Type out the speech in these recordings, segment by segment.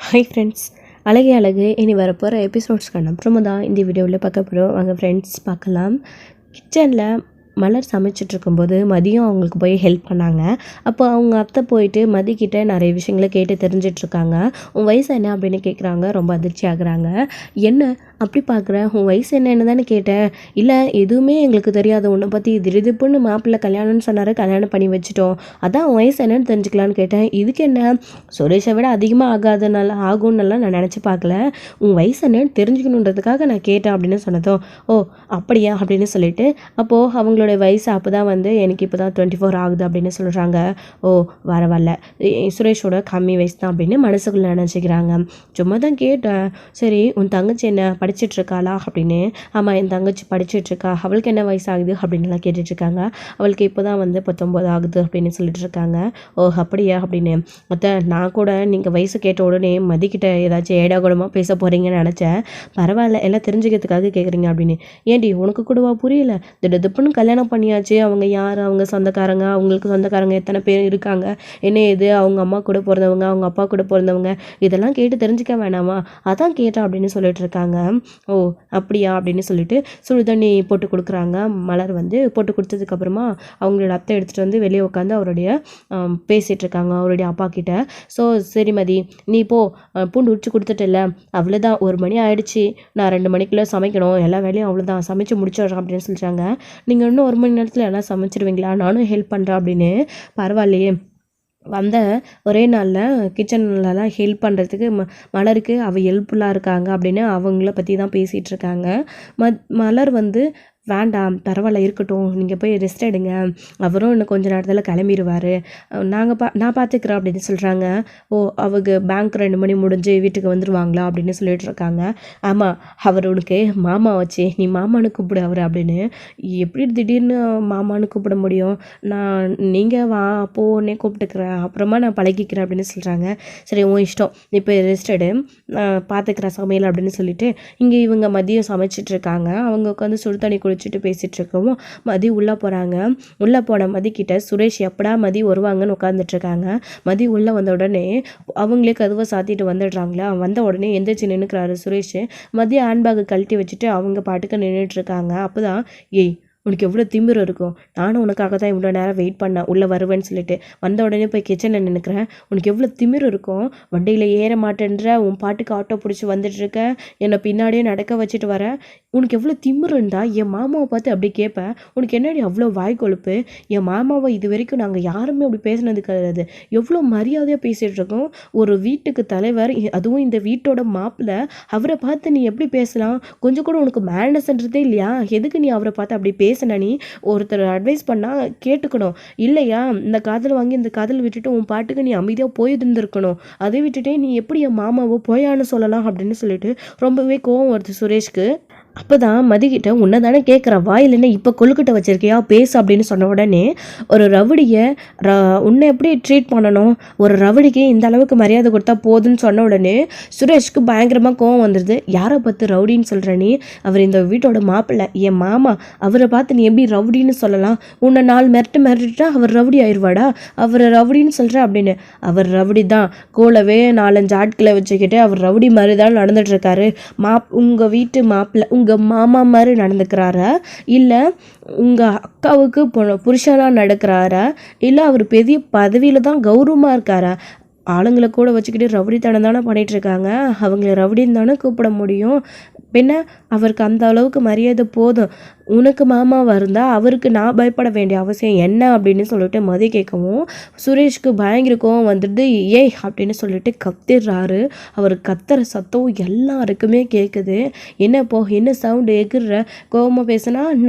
Hi friends, அழகே அழகு இனி வரப்போகிற எபிசோட்ஸ்க்கான அப்புறமா தான் இந்த வீடியோவில் பார்க்க போகிறோம். வாங்க ஃப்ரெண்ட்ஸ் பார்க்கலாம். கிச்சனில் மலர் சமைச்சிட்டு இருக்கும்போது மதியம் அவங்களுக்கு போய் ஹெல்ப் பண்ணாங்க. அப்போ அவங்க அத்தை போயிட்டு மதிக்கிட்ட நிறைய விஷயங்களை கேட்டு தெரிஞ்சிட்ருக்காங்க. உன் வயசு என்ன அப்படின்னு கேட்குறாங்க. ரொம்ப அதிர்ச்சி ஆகுறாங்க. என்ன அப்படி பார்க்குற, உன் வயசு என்னன்னு தானே கேட்டேன். இல்லை எதுவுமே எங்களுக்கு தெரியாது உன்னை பற்றி, திடீர்னு மாப்பிள்ளை கல்யாணம்னு சொன்னார், கல்யாணம் பண்ணி வச்சுட்டோம், அதான் உன் வயசு என்னன்னு தெரிஞ்சுக்கலான்னு கேட்டேன். இதுக்கு என்ன, சுரேஷை விட அதிகமாக ஆகும்னெல்லாம் நான் நினச்சி பார்க்கல, உன் வயசு என்னன்னு தெரிஞ்சுக்கணுன்றதுக்காக நான் கேட்டேன் அப்படின்னு சொன்னதும், ஓ அப்படியா அப்படின்னு சொல்லிட்டு, அப்போது அவங்களுடைய வயசு அப்போ தான் எனக்கு இப்போ தான் 24 ஆகுது அப்படின்னு சொல்கிறாங்க. ஓ வரவல்ல, சுரேஷோட கம்மி வயசு தான் அப்படின்னு மனசுக்குள்ளே நினச்சிக்கிறாங்க. சும்மா தான் கேட்டேன். சரி உன் தங்கச்சி என்ன படிச்சிட்ருக்காளா அப்படின்னு. ஆமாம் என் தங்கச்சி படிச்சிட்ருக்கா. அவளுக்கு என்ன வயசு ஆகுது அப்படின்லாம் கேட்டுட்ருக்காங்க. அவளுக்கு இப்போ தான் 19 ஆகுது அப்படின்னு சொல்லிட்டு இருக்காங்க. ஓ அப்படியா அப்படின்னு. நான் கூட நீங்கள் வயசு கேட்ட உடனே மதிக்கிட்ட ஏதாச்சும் ஏடாகுடமாக பேச போகிறீங்கன்னு நினச்சேன். பரவாயில்ல, எல்லாம் தெரிஞ்சுக்கிறதுக்காக கேட்குறீங்க அப்படின்னு. ஏன்டி உனக்கு கூடவா புரியல, திடப்புன்னு கல்யாணம் பண்ணியாச்சு, அவங்க யார், அவங்க சொந்தக்காரங்க, அவங்களுக்கு சொந்தக்காரங்க எத்தனை பேர் இருக்காங்க, என்ன இது, அவங்க அம்மா கூட பிறந்தவங்க, அவங்க அப்பா கூட பிறந்தவங்க, இதெல்லாம் கேட்டு தெரிஞ்சுக்க வேணாமா, அதான் கேட்டேன் அப்படின்னு சொல்லிட்டு இருக்காங்க. ஓ அப்படியா அப்படின்னு சொல்லிட்டு சுடுதண்ணி போட்டு கொடுக்குறாங்க. மலர் போட்டு கொடுத்ததுக்கப்புறமா அவங்களோட அத்தை எடுத்துகிட்டு வெளியே உட்காந்து அவருடைய பேசிகிட்டு இருக்காங்க அவருடைய அப்பா கிட்ட. ஸோ சரி மதி, நீ போ, பூண்டு உரிச்சு கொடுத்துட்டில்ல, அவ்வளோதான், 1 மணி ஆயிடுச்சு, நான் 2 மணிக்குள்ளே சமைக்கணும், எல்லா வேலையும் அவ்வளோதான், சமைச்சு முடிச்சிடுறேன் அப்படின்னு சொல்லிட்டாங்க. நீங்கள் இன்னும் 1 மணி நேரத்தில் எல்லாம் சமைச்சிடுவீங்களா, நானும் ஹெல்ப் பண்ணுறேன் அப்படின்னு. பரவாயில்லையே, வந்த ஒரே நாளில் கிச்சன்லலாம் ஹெல்ப் பண்ணுறதுக்கு மலருக்கு அவள் ஹெல்ப்ஃபுல்லாக இருக்காங்க அப்படின்னு அவங்கள பற்றி தான் பேசிகிட்டு இருக்காங்க. மலர் வேண்டாம் பரவாயில்ல இருக்கட்டும், நீங்கள் போய் ரெஸ்ட் எடுங்க, அவரும் இன்னும் கொஞ்சம் நேரத்தில் கிளம்பிடுவார், நான் பார்த்துக்கிறேன் அப்படின்னு சொல்கிறாங்க. ஓ அவங்க பேங்க் 2 மணி முடிஞ்சு வீட்டுக்கு வந்துடுவாங்களா அப்படின்னு சொல்லிட்டு இருக்காங்க. ஆமாம் அவர் உனக்கு மாமா வச்சு, நீ மாமானு கூப்பிடு அவர் அப்படின்னு. எப்படி திடீர்னு மாமானு கூப்பிட முடியும், நீங்கள் வா போன்னே கூப்பிட்டுக்கிறேன், அப்புறமா நான் பழகிக்கிறேன் அப்படின்னு சொல்கிறாங்க. சரி உன் இஷ்டம், இப்போ ரெஸ்ட் எடு, பார்த்துக்கிறேன் சமையல் அப்படின்னு சொல்லிட்டு இங்கே இவங்க மதியம் சமைச்சிட்ருக்காங்க. அவங்க உட்காந்து சுடு தண்ணி குளிச்சுட்டு பேசிகிட்டு இருக்கவும் மதி உள்ளே போகிறாங்க. உள்ளே போன மதிக்கிட்ட சுரேஷ் எப்படா மதி வருவாங்கன்னு உட்காந்துட்ருக்காங்க. மதி உள்ளே வந்த உடனே அவங்களே கதவை சாத்திட்டு வந்துடுறாங்களா. வந்த உடனே எந்திரிச்சு நின்றுக்கிறாரு சுரேஷ். மதி ஹேண்ட்பேக்கை கழட்டி வச்சுட்டு அவங்க பாட்டுக்கு நின்றுட்டுருக்காங்க. அப்போ தான், ஏய் உனக்கு எவ்வளோ திமிரு இருக்கும், நானும் உனக்காக தான் இவ்வளோ நேரம் வெயிட் பண்ணேன் உள்ளே வருவேன்னு சொல்லிட்டு, வந்த உடனே போய் கிச்சனில் நினைக்கிறேன், உனக்கு எவ்வளோ திமிரு இருக்கும், வண்டியில் ஏற மாட்டேன்ற, உன் பாட்டுக்கு ஆட்டோ பிடிச்சி வந்துட்டுருக்க, என்னை பின்னாடியே நடக்க வச்சுட்டு வர, உனக்கு எவ்வளோ திமிரு இருந்தால் என் மாமாவை பார்த்து அப்படி கேட்பேன், உனக்கு என்னடி அவ்வளோ வாய் கொழுப்பு, என் மாமாவை இது வரைக்கும் நாங்கள் யாருமே அப்படி பேசினது கிடையாது, எவ்வளோ மரியாதையாக பேசிகிட்டு இருக்கோம், ஒரு வீட்டுக்கு தலைவர், அதுவும் இந்த வீட்டோட மாப்பிள்ளை, அவரை பார்த்து நீ எப்படி பேசலாம், கொஞ்சம் கூட உனக்கு மேனஸ்ன்றதே இல்லையா, எதுக்கு நீ அவரை பார்த்து அப்படி பேசின, நீ ஒருத்தர் அட்வைஸ் பண்ணால் கேட்டுக்கணும் இல்லையா, இந்த காதல் வாங்கி இந்த காதல் விட்டுட்டு உன் பாட்டுக்கு நீ அமைதியாக போயிருந்துருக்கணும், அதை விட்டுட்டே நீ எப்படி என் மாமாவோ போயான்னு சொல்லலாம் அப்படின்னு சொல்லிட்டு ரொம்பவே கோவம் வருது சுரேஷ்க்கு. அப்போ தான் மதிக்கிட்ட, உன்னை தானே கேட்குற, வாயில் என்ன இப்போ கொழுக்கிட்ட வச்சுருக்கியா, பேசு அப்படின்னு சொன்ன உடனே, ஒரு ரவுடியை உன்னை எப்படி ட்ரீட் பண்ணணும், ஒரு ரவுடிக்கு இந்த அளவுக்கு மரியாதை கொடுத்தா போதுன்னு சொன்ன உடனே சுரேஷ்க்கு பயங்கரமாக கோவம் வந்துடுது. யாரை பார்த்து ரவுடின்னு சொல்கிற நீ, அவர் இந்த வீட்டோட மாப்பிள்ளை, என் மாமா, அவரை பார்த்து நீ எப்படி ரவுடின்னு சொல்லலாம், உன்னை 4 மிரட்டிட்டா அவர் ரவுடி ஆயிடுவாடா, அவரை ரவுடின்னு சொல்கிற அப்படின்னு. அவர் ரவுடி தான், கூடவே 4-5 ஆட்களை வச்சுக்கிட்டு அவர் ரவுடி மாதிரி தான் நடந்துட்டுருக்காரு. உங்கள் வீட்டு மாப்பிள்ளை உங்கள் மாமா மாதிரி நடந்துக்கிறாரா, இல்லை உங்கள் அக்காவுக்கு புருஷனாக நடக்கிறாரா, இல்லை அவர் பெரிய பதவியில் தான் கௌரவமாக இருக்காரா, ஆளுங்களை கூட வச்சுக்கிட்டு ரவுடித்தனம் தானே பண்ணிகிட்ருக்காங்க, அவங்கள ரவுடின்னு தானே கூப்பிட முடியும், பின்ன அவருக்கு அந்த அளவுக்கு மரியாதை போதும், உனக்கு மாமாவாக இருந்தால் அவருக்கு நான் பயப்பட வேண்டிய அவசியம் என்ன அப்படின்னு சொல்லிட்டு மதி கேட்கவும் சுரேஷ்க்கு பயங்கர கோவம் வந்துடுது. ஏய் அப்படின்னு சொல்லிட்டு கத்திடுறாரு. அவர் கத்துற சத்தம் எல்லாருக்குமே கேட்குது. என்ன சவுண்டு எகிற, கோவமாக பேசினா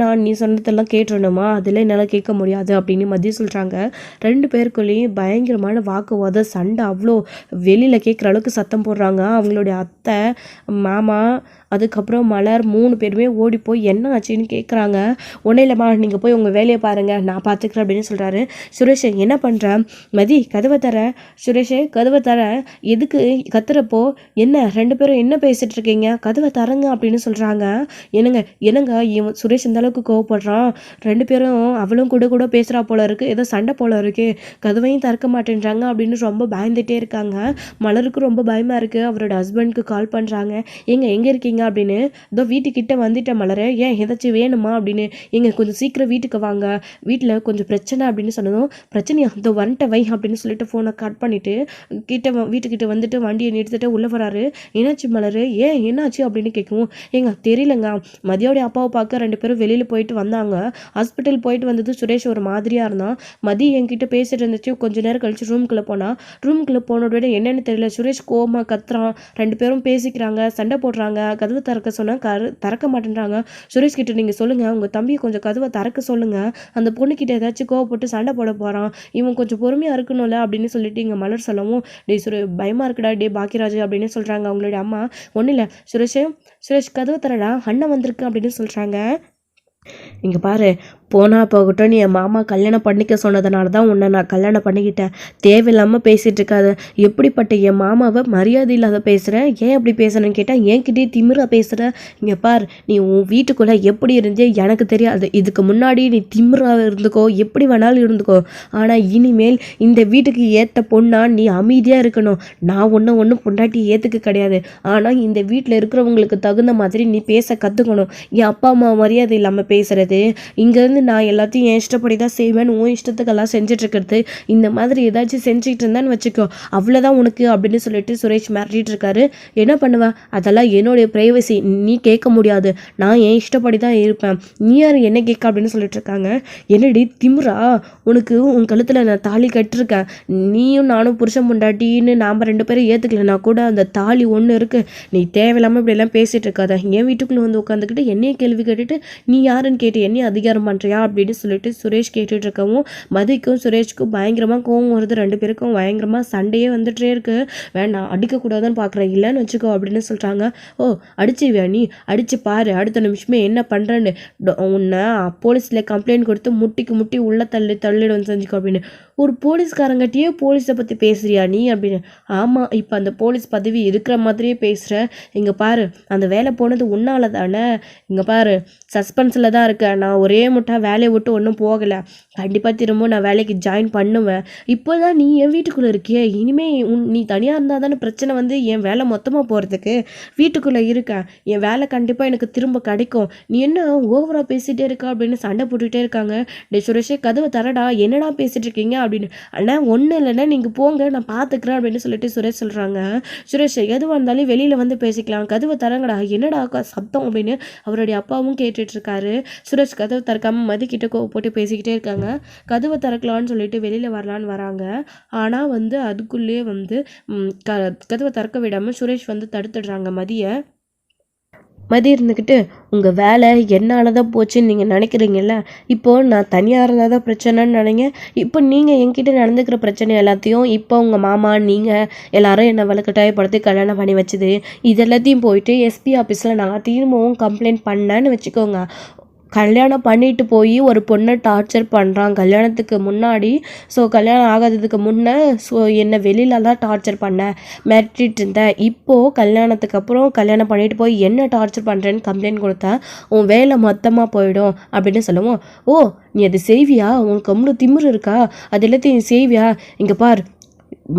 நீ சொன்னதெல்லாம் கேட்டுடணுமா, அதில் என்னால் கேட்க முடியாது அப்படின்னு மதி சொல்கிறாங்க. 2 பேருக்குள்ளேயும் பயங்கரமான வாக்குவாதம், சண்டை, அவ்வளோ வெளியில் கேட்குற அளவுக்கு சத்தம் போடுறாங்க. அவங்களுடைய அத்தை, மாமா, அதுக்கப்புறம் மலர் 3 பேருமே ஓடி போய் என்ன ஆச்சுன்னு கேட்குறாங்க. ஒன்றும் இல்லைம்மா, நீங்கள் போய் உங்கள் வேலையை பாருங்கள், நான் பார்த்துக்கிறேன் அப்படின்னு சொல்கிறாரு. சுரேஷ் என்ன பண்ணுறேன், மதி கதவை தர. சுரேஷ் கதவை தர. எதுக்கு கத்துறப்போ என்ன 2 பேரும் என்ன பேசிகிட்டு இருக்கீங்க, கதவை தரங்க அப்படின்னு சொல்கிறாங்க. என்னங்க என்னங்க இவன் சுரேஷ் இந்த அளவுக்கு கோவப்படுறான், 2 பேரும் அவளும் கூட கூட பேசுகிறா போல இருக்குது, ஏதோ சண்டை போல இருக்குது, கதவையும் திறக்க மாட்டேன்றாங்க அப்படின்னு ரொம்ப பயந்துகிட்டே இருக்காங்க. மலருக்கு ரொம்ப பயமாக இருக்குது. அவரோட ஹஸ்பண்ட்க்கு கால் பண்ணுறாங்க. எங்கே இருக்கீங்க அப்படின்னு. இதோ வீட்டுக்கிட்ட வந்துட்டேன் மலரே, ஏன் ஏதாச்சும் வேணுமா அப்படின்னு. கொஞ்சம் சீக்கிரம் வீட்டுக்கு வாங்க, வீட்டில் கொஞ்சம் பிரச்சனை அப்படின்னு சொன்னதும், பிரச்சனையா இதோ வந்துட்ட வை அப்படின்னு சொல்லிட்டு ஃபோனை கட் பண்ணிவிட்டு வீட்டுக்கிட்ட வந்துட்டு வண்டியை நிறுத்திட்டு உள்ளே வராரு. என்னாச்சு மலரு, ஏன் என்னாச்சு அப்படின்னு கேட்கவும், தெரியலங்க, மதியோடைய அப்பாவை பார்க்க 2 பேரும் வெளியில் போயிட்டு வந்தாங்க, ஹாஸ்பிட்டல் போயிட்டு வந்தது சுரேஷ் ஒரு மாதிரியாக இருந்தான். மதி என்கிட்ட பேசிட்டு இருந்துச்சு. கொஞ்ச நேரம் கழிச்சு ரூமுக்குள்ளே போனோட விட என்னென்னு தெரியல, சுரேஷ் கோமா கத்துறான், 2 பேரும் பேசிக்கிறாங்க, சண்டை போடுறாங்க, கதவு திறக்க சொன்னால் திறக்க மாட்டேன்றாங்க. சுரேஷ் கிட்ட நீங்கள் சொல்லுங்கள், உங்கள் தம்பியை கொஞ்சம் கதவை திறக்க சொல்லுங்கள், அந்த பொண்ணுக்கிட்ட ஏதாச்சும் கோவப்பட்டு சண்டை போட போகிறான், இவன் கொஞ்சம் பொறுமையாக இருக்கணும்ல அப்படின்னு சொல்லிட்டு இங்கே மலர் சொல்லவும், பயமாக இருக்குடா டே பாக்கியராஜ் அப்படின்னு சொல்கிறாங்க அவங்களுடைய அம்மா. ஒன்றும் இல்லை சுரேஷ் கதவை தரடா, அண்ணன் வந்திருக்கு அப்படின்னு சொல்கிறாங்க. இங்கே பாரு, போனால் போகட்டும், நீ என் மாமா கல்யாணம் பண்ணிக்க சொன்னதுனால தான் உன்னை நான் கல்யாணம் பண்ணிக்கிட்டேன், தேவையில்லாமல் பேசிகிட்டு இருக்காது. எப்படிப்பட்ட என் மாமாவை மரியாதை இல்லாத பேசுகிறேன், ஏன் அப்படி பேசுகிறேன்னு கேட்டால் என்கிட்டே திமிராக பேசுகிற. இங்கே பார், நீ உன் வீட்டுக்குள்ளே எப்படி இருந்தே எனக்கு தெரியாது, இதுக்கு முன்னாடி நீ திமிராக இருந்துக்கோ, எப்படி வேணாலும் இருந்துக்கோ, ஆனால் இனிமேல் இந்த வீட்டுக்கு ஏற்ற பொண்ணா நீ அமைதியாக இருக்கணும். நான் ஒன்றும் பொண்டாட்டி ஏற்றுக்க கிடையாது, ஆனால் இந்த வீட்டில் இருக்கிறவங்களுக்கு தகுந்த மாதிரி நீ பேச கற்றுக்கணும். என் அப்பா அம்மா மரியாதை இல்லாமல் பேசுகிறது, இங்கேருந்து நான் எல்லாத்தையும் என் இஷ்டப்படி தான் செய்வேன், உன் இஷ்டத்துக்கெல்லாம் செஞ்சிட்ருக்கிறது, இந்த மாதிரி ஏதாச்சும் செஞ்சுட்டு இருந்தான்னு வச்சுக்கோ, அவ்வளோதான் உனக்கு அப்படின்னு சொல்லிட்டு சுரேஷ் மிரட்டிட்டு இருக்காரு. என்ன பண்ணுவேன், அதெல்லாம் என்னுடைய ப்ரைவசி, நீ கேட்க முடியாது, நான் என் இஷ்டப்படி தான் இருப்பேன், நீ யார் என்ன கேட்க அப்படின்னு சொல்லிட்டு இருக்காங்க. என்னடி திமிரா, உனக்கு உன் கழுத்தில் நான் தாலி கட்டிருக்கேன், நீயும் நானும் புருஷன் பொண்டாட்டின்னு நாம் 2 பேரும் ஏற்றுக்கலனா கூட அந்த தாலி ஒன்று இருக்குது, நீ தேவையில்லாமல் இப்படியெல்லாம் பேசிகிட்டு இருக்காத, என் வீட்டுக்குள்ளே வந்து உட்காந்துக்கிட்டு என்னையே கேள்வி கேட்டுட்டு நீ யாருன்னு கேட்டு என்னையும் அதிகாரம் பண்ணுறியா அப்படின்னு சொல்லிட்டு சுரேஷ் கேட்டுட்டு இருக்கவும், மதிக்கும் சுரேஷ்க்கும் பயங்கரமாக கோவம் வருது. 2 பேருக்கும் பயங்கரமாக சண்டையே வந்துட்டே இருக்கு. வேண்டாம், அடிக்கக்கூடாதுன்னு பார்க்குறேன், இல்லைன்னு வச்சுக்கோ அப்படின்னு சொல்கிறாங்க. ஓ, அடிச்சுவியா நீ, அடிச்சு பாரு, அடுத்த நிமிஷமே என்ன பண்ணுறேன்னு, உன்னை போலீஸில் கம்ப்ளைண்ட் கொடுத்து முட்டி உள்ள தள்ளிடுன்னு செஞ்சுக்கோ அப்படின்னு. ஒரு போலீஸ்காரங்கிட்டயே போலீஸை பற்றி பேசுறியா நீ அப்படின்னு. ஆமாம், இப்போ அந்த போலீஸ் பதவி இருக்கிற மாதிரியே பேசுகிற. இங்கே பாரு, அந்த வேலை போனது உன்னால தானே, இங்கே பாரு சஸ்பென்ஸில் தான் இருக்கேன், நான் ஒரே முட்டா வேலையை விட்டு ஒன்றும் போகலை, கண்டிப்பாக திரும்ப நான் வேலைக்கு ஜாயின் பண்ணுவேன். இப்போ தான் நீ என் வீட்டுக்குள்ளே இருக்கியே, இனிமேல் நீ தனியாக இருந்தால் தானே பிரச்சனை வந்து என் வேலை மொத்தமாக போகிறதுக்கு, வீட்டுக்குள்ளே இருக்கேன், என் வேலை கண்டிப்பாக எனக்கு திரும்ப கிடைக்கும், நீ என்ன ஓவராக பேசிகிட்டே இருக்கா அப்படின்னு சண்டை போட்டுக்கிட்டே இருக்காங்க. டே சுரேஷே கதவை தரடா, என்னடா பேசிகிட்டு இருக்கீங்க அப்படின்னு. அண்ணா ஒன்றும் இல்லைன்னா நீங்கள் போங்க, நான் பார்த்துக்கிறேன் அப்படின்னு சொல்லிட்டு சுரேஷ் சொல்கிறாங்க. சுரேஷ் எதுவாக இருந்தாலும் வெளியில் வந்து பேசிக்கலாம், கதவை தரங்கடா, என்னடா சத்தம் அப்படின்னு அவருடைய அப்பாவும் கேட்டுட்ருக்காரு. சுரேஷ் கதவை திறக்காமல் மதிக்கிட்ட போட்டு பேசிக்கிட்டே இருக்காங்க. கதவை திறக்கலான்னு சொல்லிட்டு வெளியில் வரலான்னு வராங்க. ஆனால் வந்து அதுக்குள்ளேயே வந்து கதவை திறக்க விடாமல் சுரேஷ் வந்து தடுத்துடுறாங்க மதியை. மதி இருந்துக்கிட்டு, உங்கள் வேலை என்னால் தான் போச்சுன்னு நீங்கள் நினைக்கிறீங்கல்ல, இப்போது நான் தனியாக இருந்தால் தான் பிரச்சனைன்னு நினைங்க, இப்போ நீங்கள் என்கிட்ட நடந்துக்கிற பிரச்சனை எல்லாத்தையும் இப்போ உங்கள் மாமா நீங்கள் எல்லாரும் என்னை வலுக்கட்டாயப்படுத்தி கல்யாணம் பண்ணி வச்சுது, இது எல்லாத்தையும் போயிட்டு எஸ்பி ஆஃபீஸில் நான் திரும்பவும் கம்ப்ளைண்ட் பண்ணேன்னு வச்சுக்கோங்க. கல்யாணம் பண்ணிட்டு போய் ஒரு பொண்ணை டார்ச்சர் பண்ணுறான் கல்யாணத்துக்கு முன்னாடி, ஸோ கல்யாணம் ஆகாததுக்கு முன்னே ஸோ என்னை வெளியிலலாம் டார்ச்சர் பண்ண மிரட்டிட்டு இருந்தேன், இப்போது கல்யாணத்துக்கு அப்புறம் கல்யாணம் பண்ணிட்டு போய் என்ன டார்ச்சர் பண்ணுறேன்னு கம்ப்ளைண்ட் கொடுத்தேன், உன் வேலை மொத்தமாக போயிடும் அப்படின்னு சொல்லுவோம். ஓ, நீ அது செய்வியா, உனக்கு அவ்வளோ திமிரு இருக்கா, அது எல்லாத்தையும் நீ செய்வியா, இங்கே பார்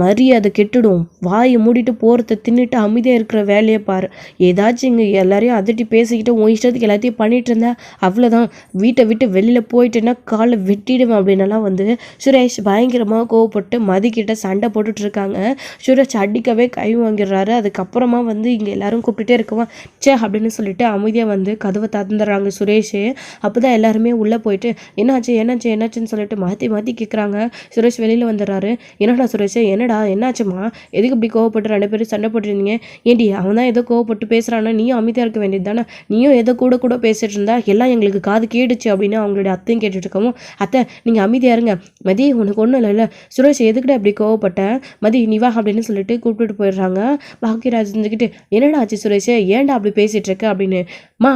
மரியாதை கெட்டுடும், வாயை மூடிட்டு போகிறத தின்னுட்டு அமைதியாக இருக்கிற வேலையை பாரு, ஏதாச்சும் இங்கே எல்லாரையும் அதட்டி பேசிக்கிட்டு உன் இஷ்டத்துக்கு எல்லாத்தையும் பண்ணிகிட்டு இருந்தேன், அவ்வளோதான், வீட்டை விட்டு வெளியில் போயிட்டேன்னா காலை வெட்டிடுவேன் அப்படின்னலாம் வந்து சுரேஷ் பயங்கரமாக கோவப்பட்டு மதிக்கிட்ட சண்டை போட்டுட்ருக்காங்க. சுரேஷ் அடிக்கவே கை வாங்கிடுறாரு. அதுக்கப்புறமா வந்து இங்கே எல்லாரும் கூப்பிட்டுட்டே இருக்கவா சே அப்படின்னு சொல்லிட்டு அமைதியாக வந்து கதவை திறந்துடுறாங்க சுரேஷ். அப்போ தான் எல்லாருமே உள்ளே போயிட்டு என்னாச்சுன்னு சொல்லிட்டு மாற்றி கேட்குறாங்க. சுரேஷ் வெளியில் வந்துடுறாரு. என்னடா சுரேஷ், என்னடா என்னாச்சுமா, எதுக்கு இப்படி கோவப்பட்டு 2 பேரும் சண்டை போட்டுருந்தீங்க, ஏண்டி அவன் தான் ஏதோ கோவப்பட்டு பேசுகிறான்னா நீயும் அமைதியாக இருக்க வேண்டியது தானே, நீயும் ஏதோ கூட பேசிட்டு இருந்தா எல்லாம் எங்களுக்கு காது கேடுச்சு அப்படின்னு அவங்களுடைய அத்தையும் கேட்டுட்டு இருக்கவும், அத்தை நீங்கள் அமைதியாக இருங்க, மதி உனக்கு ஒன்றும் இல்லைல்ல, சுரேஷ் எதுக்கிட்ட அப்படி கோவப்பட்டேன், மதி நீ வா அப்படின்னு சொல்லிட்டு கூப்பிட்டுட்டு போயிடுறாங்க. பாக்கியராஜ் இருந்துக்கிட்டு என்னடா ஆச்சு சுரேஷ், ஏன்டா அப்படி பேசிகிட்டு இருக்க அப்படின்னு. மா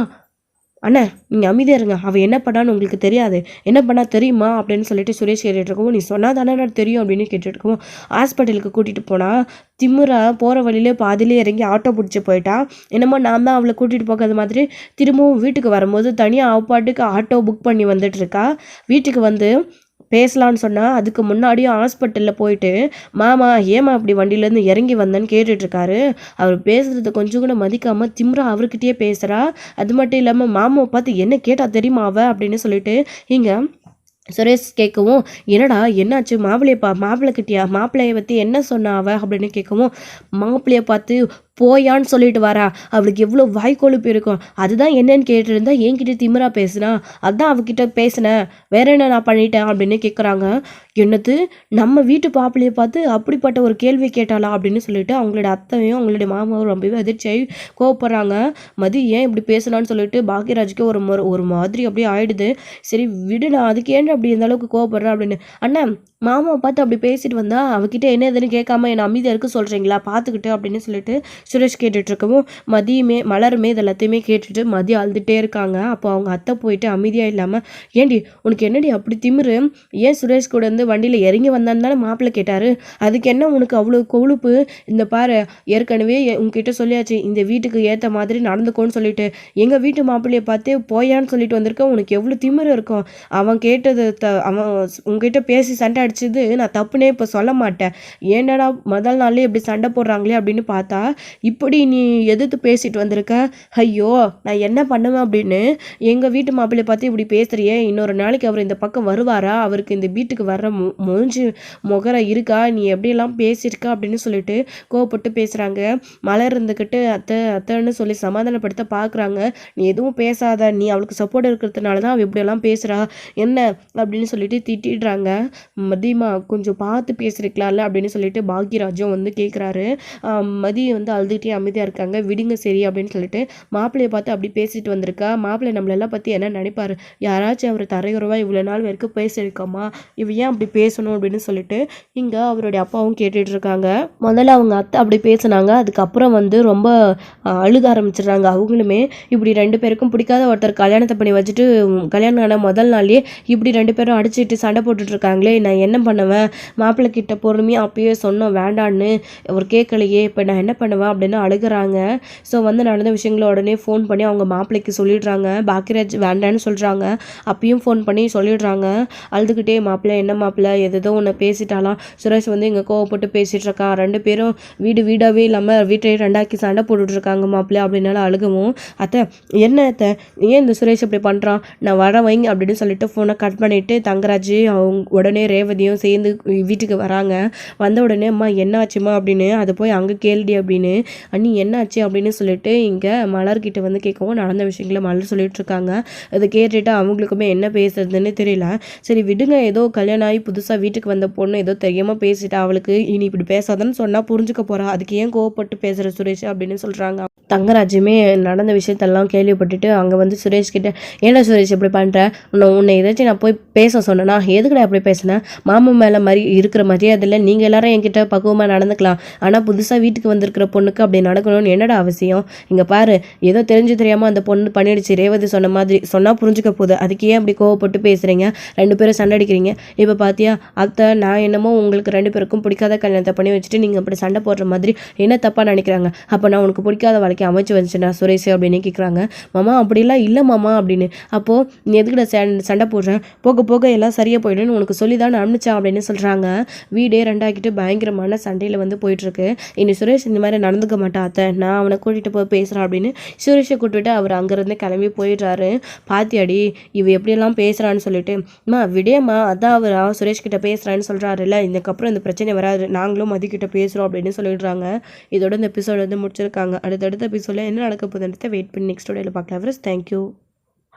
அண்ணா நீங்கள் அமைதியாக இருங்க, அவள் என்ன பண்ணான்னு உங்களுக்கு தெரியாது, என்ன பண்ணா தெரியுமா அப்படின்னு சொல்லிட்டு சுரேஷ் கேட்டுட்ருக்கவும், நீ சொன்னால் தானே நான் தெரியும் அப்படின்னு கேட்டுட்ருக்கவும், ஹாஸ்பிட்டலுக்கு கூட்டிகிட்டு போனால் திமுறா போகிற வழியிலே பாதியிலே இறங்கி ஆட்டோ பிடிச்சி போயிட்டா. என்னமோ நான் தான் அவளை கூட்டிகிட்டு போகாத மாதிரி திரும்பவும் வீட்டுக்கு வரும்போது தனியாக அவப்பாட்டுக்கு ஆட்டோ புக் பண்ணி வந்துட்டுருக்கா. வீட்டுக்கு வந்து பேசலான்னு சொன்னால் அதுக்கு முன்னாடியும் ஹாஸ்பிட்டலில் போயிட்டு மாமா ஏமா அப்படி வண்டியிலேருந்து இறங்கி வந்தேன்னு கேட்டுட்ருக்காரு. அவர் பேசுகிறத கொஞ்சம் கூட மதிக்காமல் திம்ரா அவர்கிட்டயே பேசுகிறா. அது மட்டும் இல்லாமல் மாமாவை பார்த்து என்ன கேட்டால் தெரியுமா அவ அப்படின்னு சொல்லிட்டு இங்கே சுரேஷ் கேட்கவும், என்னடா என்னாச்சு மாப்பிள்ளை கிட்டியா மாப்பிள்ளையை பற்றி என்ன சொன்னா அவ அப்படின்னு கேட்கவும், மாப்பிள்ளையை பார்த்து போயான்னு சொல்லிட்டு வரா, அவளுக்கு எவ்வளோ வாய்க்கொழுப்பு இருக்கும், அதுதான் என்னன்னு கேட்டுருந்தா என்கிட்ட திமிரா பேசுனா, அதான் அவகிட்ட பேசினேன், வேற என்ன நான் பண்ணிட்டேன் அப்படின்னு கேட்குறாங்க. என்னது நம்ம வீட்டு பாப்பிளையை பார்த்து அப்படிப்பட்ட ஒரு கேள்வி கேட்டாளா அப்படின்னு சொல்லிட்டு அவங்களோட அத்தையும் அவங்களுடைய மாமாவும் ரொம்பவே அதிர்ச்சியாகி கோவப்படுறாங்க. மதி ஏன் இப்படி பேசலான்னு சொல்லிட்டு பாக்யராஜுக்கு ஒரு மாதிரி அப்படியே ஆயிடுது. சரி விடு, நான் அதுக்கு ஏன் அப்படி இந்த அளவுக்கு கோவப்படுறேன் அப்படின்னு. அண்ணா மாமாவை பார்த்து அப்படி பேசிட்டு வந்தா அவகிட்ட என்ன எதுன்னு கேட்காம என்னை அமைதியாக இருக்க சொல்கிறீங்களா பார்த்துக்கிட்டு அப்படின்னு சொல்லிட்டு சுரேஷ் கேட்டுட்ருக்கவும், மலருமே இது எல்லாத்தையுமே கேட்டுட்டு மதி அழுதுகிட்டே இருக்காங்க. அப்போ அவங்க அத்தை போயிட்டு அமைதியாக இல்லாமல், ஏண்டி உனக்கு என்னடி அப்படி திமிரு, ஏன் சுரேஷ் கூட வந்து வண்டியில் இறங்கி வந்தான்னு தானே மாப்பிள்ளை கேட்டார், அதுக்கு என்ன உனக்கு அவ்வளோ கொழுப்பு, இந்த பாரு ஏற்கனவே உங்ககிட்ட சொல்லியாச்சு இந்த வீட்டுக்கு ஏற்ற மாதிரி நடந்துக்கோன்னு சொல்லிட்டு, எங்கள் வீட்டு மாப்பிள்ளையை பார்த்து போயான்னு சொல்லிட்டு வந்திருக்கேன், உனக்கு எவ்வளோ திமிரு இருக்கும், அவன் கேட்டது அவன் உங்ககிட்ட பேசி சண்டை அடிச்சது நான் தப்புனே இப்போ சொல்ல மாட்டேன், ஏன்னடா முதல் நாள்லேயே இப்படி சண்டை போடுறாங்களே அப்படின்னு பார்த்தா இப்படி நீ எதிர்த்து பேசிட்டு வந்திருக்க, ஐயோ நான் என்ன பண்ணுவேன் அப்படின்னு. எங்கள் வீட்டு மாப்பிள்ளையை பார்த்து இப்படி பேசுறியே, இன்னொரு நாளைக்கு அவர் இந்த பக்கம் வருவாரா, அவருக்கு இந்த வீட்டுக்கு வர்ற முகரை இருக்கா, நீ எப்படியெல்லாம் பேசியிருக்க அப்படின்னு சொல்லிட்டு கோவப்பட்டு பேசுகிறாங்க. மலர் இருந்துக்கிட்டு அத்தைன்னு சொல்லி சமாதானப்படுத்த பார்க்குறாங்க. நீ எதுவும் பேசாத, நீ அவளுக்கு சப்போர்ட் இருக்கிறதுனால தான் அவள் இப்படியெல்லாம் பேசுகிறா என்ன அப்படின்னு சொல்லிட்டு திட்டிடுறாங்க. மதியமா கொஞ்சம் பார்த்து பேசியிருக்கலாம்ல அப்படின்னு சொல்லிட்டு பாக்யராஜும் வந்து கேட்குறாரு. மதி வந்து அழுதுகிட்டே அமைதியாக இருக்காங்க. விடுங்க சரி அப்படின்னு சொல்லிட்டு மாப்பிள்ளையை பார்த்து அப்படி பேசிட்டு வந்திருக்கா. மாப்பிள்ளை நம்மளெல்லாம் பற்றி என்ன நினைப்பாரு, யாராச்சும் அவர் தரையுறவா இவ்வளோ நாள் வரைக்கும் பேசியிருக்கோமா, இவ ஏன் அப்படி பேசணும் அப்படின்னு சொல்லிட்டு இங்கே அவருடைய அப்பாவும் கேட்டுட்டு இருக்காங்க. முதல்ல அவங்க அத்தை அப்படி பேசினாங்க, அதுக்கப்புறம் வந்து ரொம்ப அழுக ஆரம்பிச்சிடுறாங்க. அவங்களுமே இப்படி 2 பேருக்கும் பிடிக்காத ஒருத்தர் கல்யாணத்தை பண்ணி வச்சுட்டு கல்யாணம் ஆன முதல் நாள்லேயே இப்படி 2 பேரும் அடிச்சுட்டு சண்டை போட்டுட்டு இருக்காங்களே, நான் என்ன பண்ணுவேன், மாப்பிள்ளை கிட்ட பொறுமையாக அப்பயே சொன்னோம் வேண்டான்னு, அவர் கேட்கலையே, இப்போ நான் என்ன பண்ணுவேன் அப்படின்னு அழுகிறாங்க. ஸோ வந்து நடந்த விஷயங்கள உடனே ஃபோன் பண்ணி அவங்க மாப்பிள்ளைக்கு சொல்லிடுறாங்க. பாக்யராஜ் வேண்டான்னு சொல்கிறாங்க, அப்பயும் ஃபோன் பண்ணி சொல்லிடுறாங்க. அழுதுகிட்டே மாப்பிள்ளை என்ன மாப்பிள்ளை எதோ ஒன்று பேசிட்டாலாம், சுரேஷ் வந்து இங்கே கோவப்பட்டு பேசிகிட்டு இருக்கான், 2 பேரும் வீடாகவே இல்லாமல் வீட்டை 2ஆக்கி சண்டை போட்டுட்ருக்காங்க மாப்பிள்ளை அப்படின்னால அழுகவும், அத்தை என்ன அத்தை ஏன் இந்த சுரேஷ் இப்படி பண்ணுறான், நான் வர வைங்க அப்படின்னு சொல்லிட்டு ஃபோனை கட் பண்ணிவிட்டு தங்கராஜ் அவங்க உடனே ரேவதியும் சேர்ந்து வீட்டுக்கு வராங்க. வந்த உடனே அம்மா என்ன ஆச்சுமா அப்படின்னு, அதை போய் அங்கே கேள்வி அப்படின்னு, அண்ணி என்னாச்சு அப்படின்னு சொல்லிட்டு இங்கே மலர்கிட்ட வந்து கேட்கவும் நடந்த விஷயங்களை மலர் சொல்லிட்டு இருக்காங்க. அதை கேட்டுட்டு அவங்களுக்குமே என்ன பேசுறதுன்னு தெரியல. சரி விடுங்க, ஏதோ கல்யாணம் ஆகி புதுசாக வீட்டுக்கு வந்த பொண்ணு ஏதோ தெரியாமல் பேசிட்டா, அவளுக்கு இனி இப்படி பேசாதன்னு சொன்னால் புரிஞ்சுக்க போகிறா, அதுக்கு ஏன் கோவப்பட்டு பேசுகிற சுரேஷ் அப்படின்னு சொல்கிறாங்க. தங்கராஜுமே நடந்த விஷயத்தெல்லாம் கேள்விப்பட்டுட்டு அங்கே வந்து சுரேஷ் கிட்ட, ஏன்னா சுரேஷ் இப்படி பண்ணுற, உன்னை ஏதாச்சும் நான் போய் பேச சொன்னேன்னா எதுக்குடா அப்படி பேசினேன், மாமா மேலே மாதிரி இருக்கிற மரியாதையில் நீங்கள் எல்லாரும் என்கிட்ட பக்குவமாக நடந்துக்கலாம், ஆனால் புதுசாக வீட்டுக்கு வந்திருக்கிற பொண்ணுக்கு அப்படி நடக்கணும்னு என்னடா அவசியம், இங்கே பாரு ஏதோ தெரிஞ்சு தெரியாமல் அந்த பொண்ணு பண்ணிடுச்சு, ரேவதி சொன்ன மாதிரி சொன்னால் புரிஞ்சுக்க போகுது, அதுக்கு ஏன் அப்படி கோவப்பட்டு பேசுகிறீங்க, 2 பேரும் சண்டை அடிக்கிறீங்க, இப்போ பார்த்தியா அத்தை நான் என்னமோ உங்களுக்கு 2 பேருக்கும் பிடிக்காத கல்யாணத்தை பண்ணி வச்சுட்டு நீங்கள் அப்படி சண்டை போடுற மாதிரி என்ன தப்பாக நினைக்கிறாங்க, அப்போ நான் உனக்கு பிடிக்காத வாழ்க்கை அமைச்சு வச்சுட்டா சுரேஷ் அப்படின்னு கேட்குறாங்க. மாமா அப்படிலாம் இல்லை மாமா அப்படின்னு, அப்போது நீ எதுக்கிட்ட சண்டை போடுறேன், போக போக எல்லாம் சரியாக போயிடுன்னு உனக்கு சொல்லி தான் அனுப்பிச்சா அப்படின்னு சொல்கிறாங்க. வீடே 2ஆக்கிட்டு பயங்கரமான சண்டையில் வந்து போயிட்டுருக்கு. இனி சுரேஷ் இந்த மாதிரி நடந்துக்க மாட்டா அத்தை, நான் அவனை கூட்டிகிட்டு போய் பேசுகிறான் அப்படின்னு சுரேஷை கூட்டிட்டு அவர் அங்கேருந்து கிளம்பி போயிடுறாரு. பாத்தியாடி இவ எப்படியெல்லாம் பேசுகிறான்னு சொல்லிட்டு, அம்மா விடேம்மா அதான் அவர் சுரேஷ் கிட்ட பேசுகிறான்னு சொல்கிறாருல்ல, இதுக்கப்புறம் இந்த பிரச்சனை வராது, நாங்களும் மதிக்கிட்ட பேசுகிறோம் அப்படின்னு சொல்லிடுறாங்க. இதோட இந்த எபிசோட் வந்து முடிச்சிருக்காங்க. அடுத்தடுத்த எபிசோடில் என்ன நடக்க போகுதுன்றதை வெயிட் பண்ணி நெக்ஸ்ட் வீடியோவில் பார்க்கலாம். தேங்க்யூ.